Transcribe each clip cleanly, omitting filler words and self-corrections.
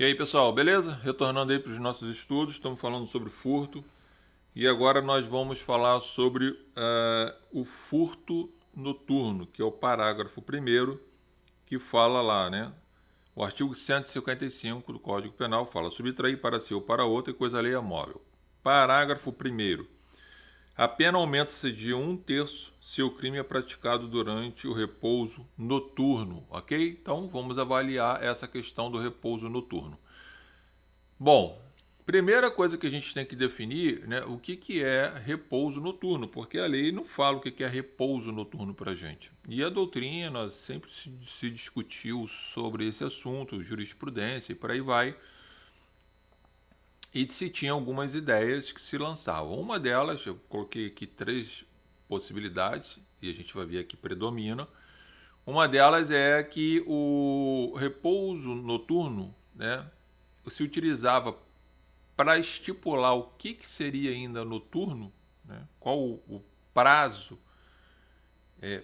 E aí, pessoal, beleza? Retornando aí para os nossos estudos, estamos falando sobre furto e agora nós vamos falar sobre o furto noturno, que é o parágrafo primeiro que fala lá, né? O artigo 155 do Código Penal fala: subtrair para si ou para outro e coisa alheia móvel. Parágrafo primeiro. A pena aumenta-se de 1/3 se o crime é praticado durante o repouso noturno, ok? Então vamos avaliar essa questão do repouso noturno. Bom, primeira coisa que a gente tem que definir, né, o que é repouso noturno, porque a lei não fala o que é repouso noturno para a gente. E a doutrina sempre se discutiu sobre esse assunto, jurisprudência e por aí vai, e se tinha algumas ideias que se lançavam. Uma delas, eu coloquei aqui 3 possibilidades, e a gente vai ver aqui predomina. Uma delas é que o repouso noturno, né, se utilizava para estipular o que seria ainda noturno, né, qual o prazo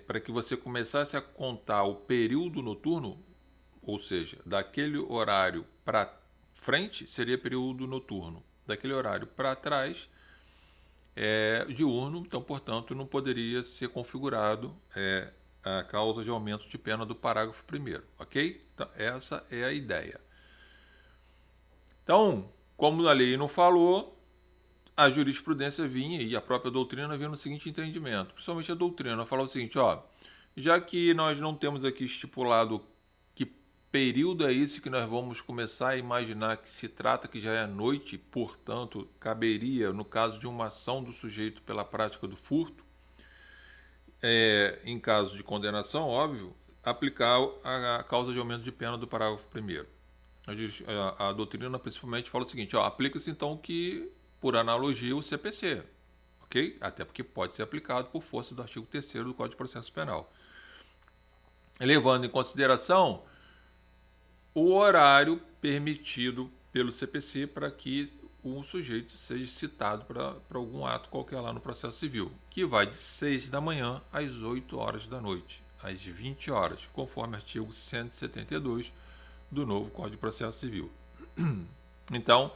para que você começasse a contar o período noturno, ou seja, daquele horário para frente seria período noturno, daquele horário para trás diurno, então, portanto, não poderia ser configurado a causa de aumento de pena do parágrafo primeiro, ok? Então, essa é a ideia. Então, como a lei não falou, a jurisprudência vinha e a própria doutrina vinha no seguinte entendimento. Principalmente a doutrina fala o seguinte, ó, já que nós não temos aqui estipulado que período é esse que nós vamos começar a imaginar que se trata que já é noite, portanto, caberia, no caso de uma ação do sujeito pela prática do furto, em caso de condenação, óbvio, aplicar a causa de aumento de pena do parágrafo primeiro. A doutrina principalmente fala o seguinte, ó, aplica-se então que, por analogia, o CPC, ok? Até porque pode ser aplicado por força do artigo 3º do Código de Processo Penal. Levando em consideração o horário permitido pelo CPC para que o sujeito seja citado para algum ato qualquer lá no processo civil, que vai de 6 da manhã às 8 horas da noite, às 20 horas, conforme artigo 172 do novo Código de Processo Civil. Então,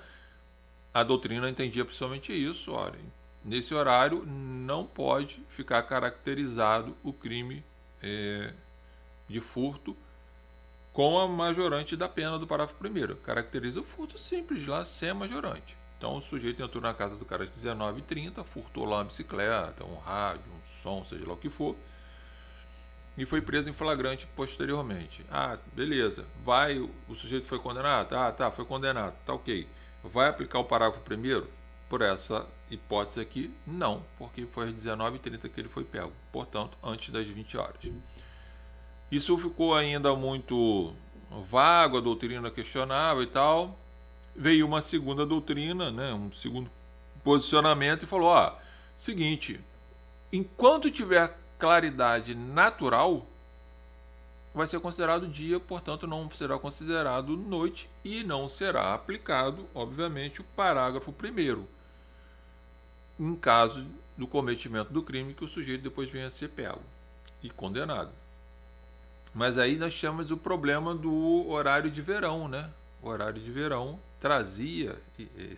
a doutrina entendia principalmente isso, olha, nesse horário não pode ficar caracterizado o crime de furto com a majorante da pena do parágrafo primeiro. Caracteriza o furto simples lá, sem a majorante. Então o sujeito entrou na casa do cara às 19h30, furtou lá uma bicicleta, um rádio, um som, seja lá o que for, e foi preso em flagrante posteriormente. Ah, beleza. O sujeito foi condenado? Ah, tá, foi condenado. Tá ok. Vai aplicar o parágrafo primeiro? Por essa hipótese aqui, não, porque foi às 19h30 que ele foi pego. Portanto, antes das 20 horas. Isso ficou ainda muito vago, a doutrina questionava e tal. Veio uma segunda doutrina, né, um segundo posicionamento e falou, ó, seguinte, enquanto tiver claridade natural, vai ser considerado dia, portanto não será considerado noite e não será aplicado, obviamente, o parágrafo primeiro, em caso do cometimento do crime que o sujeito depois venha a ser pego e condenado. Mas aí nós temos o problema do horário de verão, né? O horário de verão trazia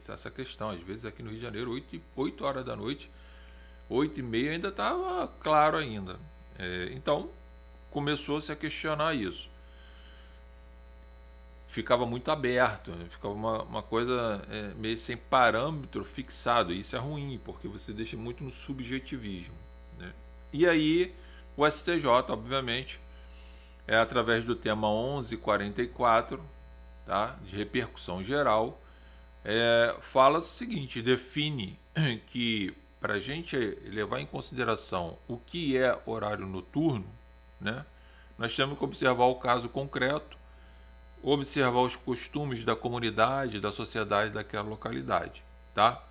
essa questão. Às vezes aqui no Rio de Janeiro, 8 horas da noite, 8h30 ainda estava claro ainda. Então, começou-se a questionar isso. Ficava muito aberto, né? Ficava uma coisa meio sem parâmetro fixado. E isso é ruim, porque você deixa muito no subjetivismo, né? E aí, o STJ, obviamente, através do tema 1144, tá, de repercussão geral, fala o seguinte, define que para a gente levar em consideração o que é horário noturno, né, nós temos que observar o caso concreto, observar os costumes da comunidade, da sociedade daquela localidade, tá?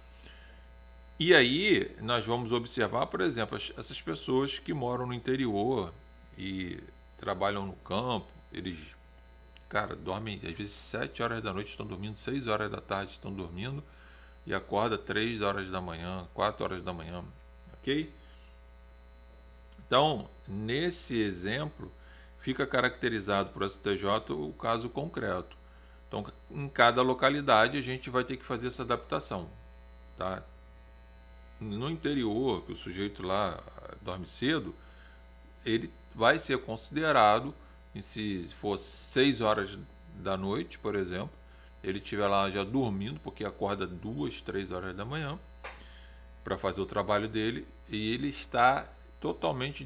E aí nós vamos observar, por exemplo, essas pessoas que moram no interior e trabalham no campo, eles, cara, dormem às vezes 7 horas da noite, estão dormindo, 6 horas da tarde estão dormindo e acorda 3 horas da manhã, 4 horas da manhã, ok? Então, nesse exemplo, fica caracterizado por STJ o caso concreto. Então, em cada localidade, a gente vai ter que fazer essa adaptação, tá? No interior, que o sujeito lá dorme cedo, ele vai ser considerado, se for 6 horas da noite, por exemplo, ele estiver lá já dormindo, porque acorda 2, 3 horas da manhã para fazer o trabalho dele, e ele está totalmente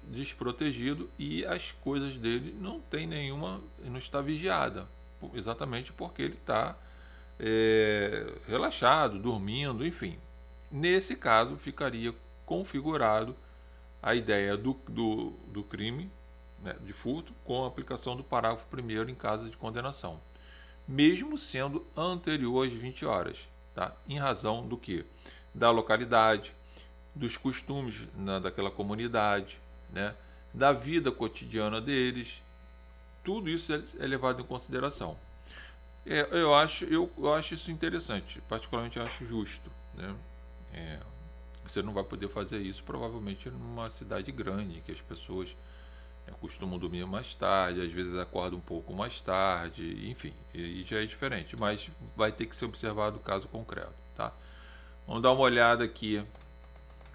desprotegido e as coisas dele não tem nenhuma, não está vigiada, exatamente porque ele está relaxado, dormindo, enfim. Nesse caso, ficaria configurado a ideia do crime, né, de furto com a aplicação do parágrafo 1º em caso de condenação, mesmo sendo anterior às 20 horas, tá? Em razão do que? Da localidade, dos costumes daquela comunidade, né? Da vida cotidiana deles, tudo isso é levado em consideração. Eu acho isso interessante, particularmente acho justo, né? Você não vai poder fazer isso provavelmente numa cidade grande, que as pessoas costumam dormir mais tarde, às vezes acordam um pouco mais tarde, enfim, e já é diferente, mas vai ter que ser observado o caso concreto, tá? Vamos dar uma olhada aqui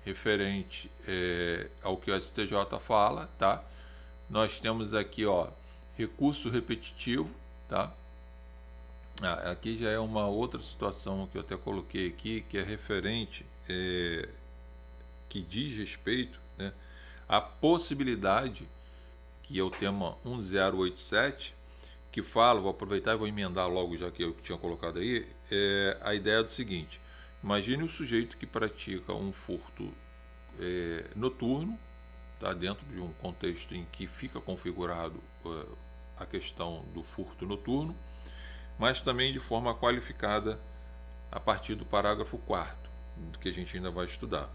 referente ao que o STJ fala, tá? Nós temos aqui, ó, recurso repetitivo, tá? Aqui já é uma outra situação que eu até coloquei aqui, que é referente, que diz respeito, né, à possibilidade, que é o tema 1087, que fala, vou aproveitar e vou emendar logo, já que eu tinha colocado aí, a ideia do seguinte: imagine o sujeito que pratica um furto noturno, tá, dentro de um contexto em que fica configurado a questão do furto noturno, mas também de forma qualificada a partir do parágrafo 4º, que a gente ainda vai estudar.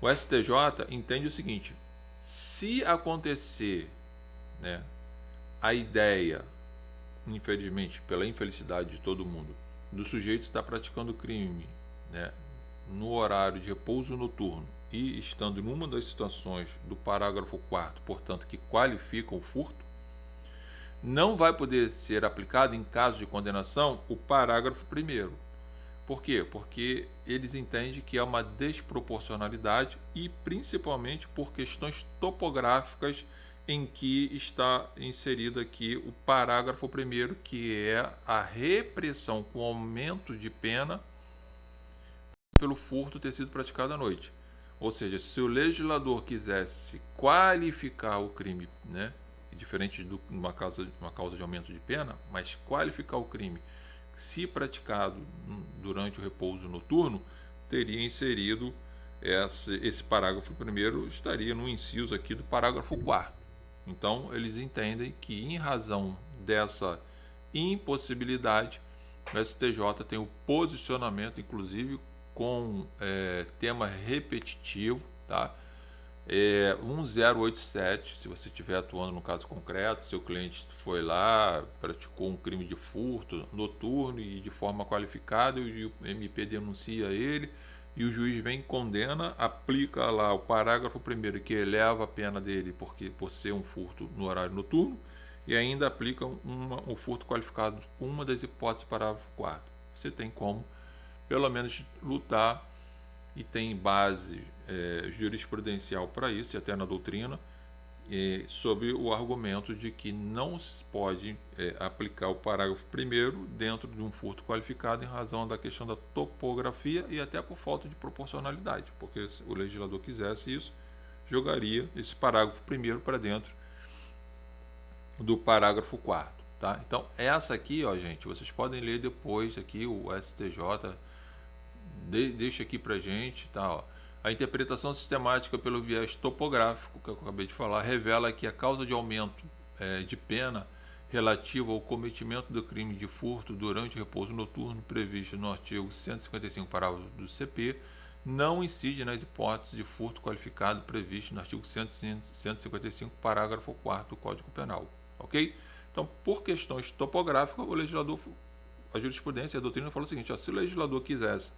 O STJ entende o seguinte: se acontecer, né, a ideia, infelizmente, pela infelicidade de todo mundo, do sujeito estar praticando crime, né, no horário de repouso noturno e estando numa das situações do parágrafo 4º, portanto, que qualificam o furto, não vai poder ser aplicado em caso de condenação o parágrafo 1º. Por quê? Porque eles entendem que é uma desproporcionalidade e principalmente por questões topográficas em que está inserido aqui o parágrafo 1º, que é a repressão com aumento de pena pelo furto ter sido praticado à noite. Ou seja, se o legislador quisesse qualificar o crime, né, diferente de uma causa de aumento de pena, mas qualificar o crime se praticado durante o repouso noturno, teria inserido esse parágrafo 1º, estaria no inciso aqui do parágrafo 4º. Então, eles entendem que, em razão dessa impossibilidade, o STJ tem o posicionamento, inclusive, com tema repetitivo, tá? 1087, se você estiver atuando no caso concreto, seu cliente foi lá, praticou um crime de furto noturno e de forma qualificada, e o MP denuncia ele, e o juiz vem e condena, aplica lá o parágrafo 1º que eleva a pena dele por ser um furto no horário noturno, e ainda aplica um furto qualificado, uma das hipóteses do parágrafo 4º. Você tem como, pelo menos, lutar, e tem base jurisprudencial para isso, e até na doutrina, sobre o argumento de que não se pode aplicar o parágrafo 1º dentro de um furto qualificado em razão da questão da topografia e até por falta de proporcionalidade, porque se o legislador quisesse isso, jogaria esse parágrafo 1º para dentro do parágrafo 4º. Tá? Então, essa aqui, ó, gente, vocês podem ler depois aqui, o STJ deixa aqui pra gente, tá, ó. A interpretação sistemática pelo viés topográfico, que eu acabei de falar, revela que a causa de aumento de pena relativa ao cometimento do crime de furto durante o repouso noturno previsto no artigo 155, parágrafo do CP, não incide nas hipóteses de furto qualificado previsto no artigo 155, parágrafo 4º do Código Penal. Ok? Então, por questões topográficas, o legislador, a jurisprudência, a doutrina falou o seguinte: ó, se o legislador quisesse,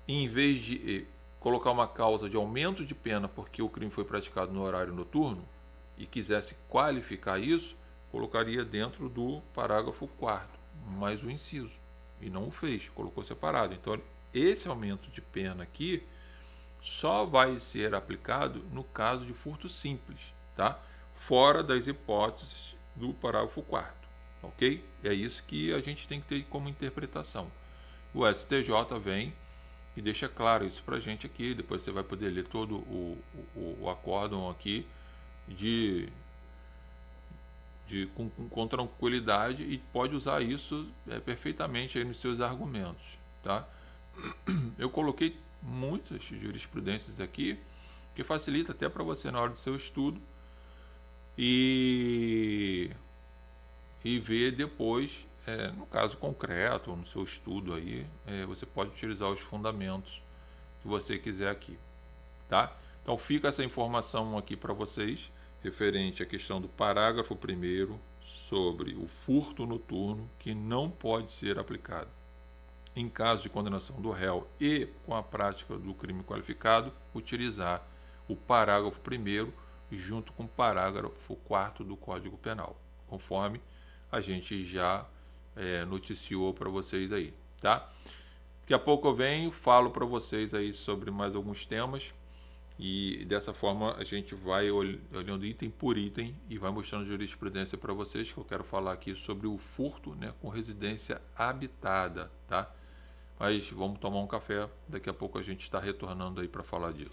em vez de colocar uma causa de aumento de pena porque o crime foi praticado no horário noturno, e quisesse qualificar isso, colocaria dentro do parágrafo 4º, mais o inciso, e não o fez, colocou separado. Então, esse aumento de pena aqui só vai ser aplicado no caso de furto simples, tá? Fora das hipóteses do parágrafo 4º, ok? É isso que a gente tem que ter como interpretação. O STJ vem e deixa claro isso pra gente aqui, depois você vai poder ler todo o acórdão aqui com tranquilidade, e pode usar isso perfeitamente aí nos seus argumentos, tá? Eu coloquei muitas jurisprudências aqui que facilita até para você na hora do seu estudo e ver depois, no caso concreto, no seu estudo aí, você pode utilizar os fundamentos que você quiser aqui, tá? Então fica essa informação aqui para vocês, referente à questão do parágrafo 1º sobre o furto noturno, que não pode ser aplicado em caso de condenação do réu e com a prática do crime qualificado, utilizar o parágrafo 1º junto com o parágrafo 4º do Código Penal, conforme a gente já noticiou para vocês aí, tá? Daqui a pouco eu venho, falo para vocês aí sobre mais alguns temas, e dessa forma a gente vai olhando item por item e vai mostrando jurisprudência para vocês, que eu quero falar aqui sobre o furto, né, com residência habitada, tá? Mas vamos tomar um café, daqui a pouco a gente está retornando aí para falar disso.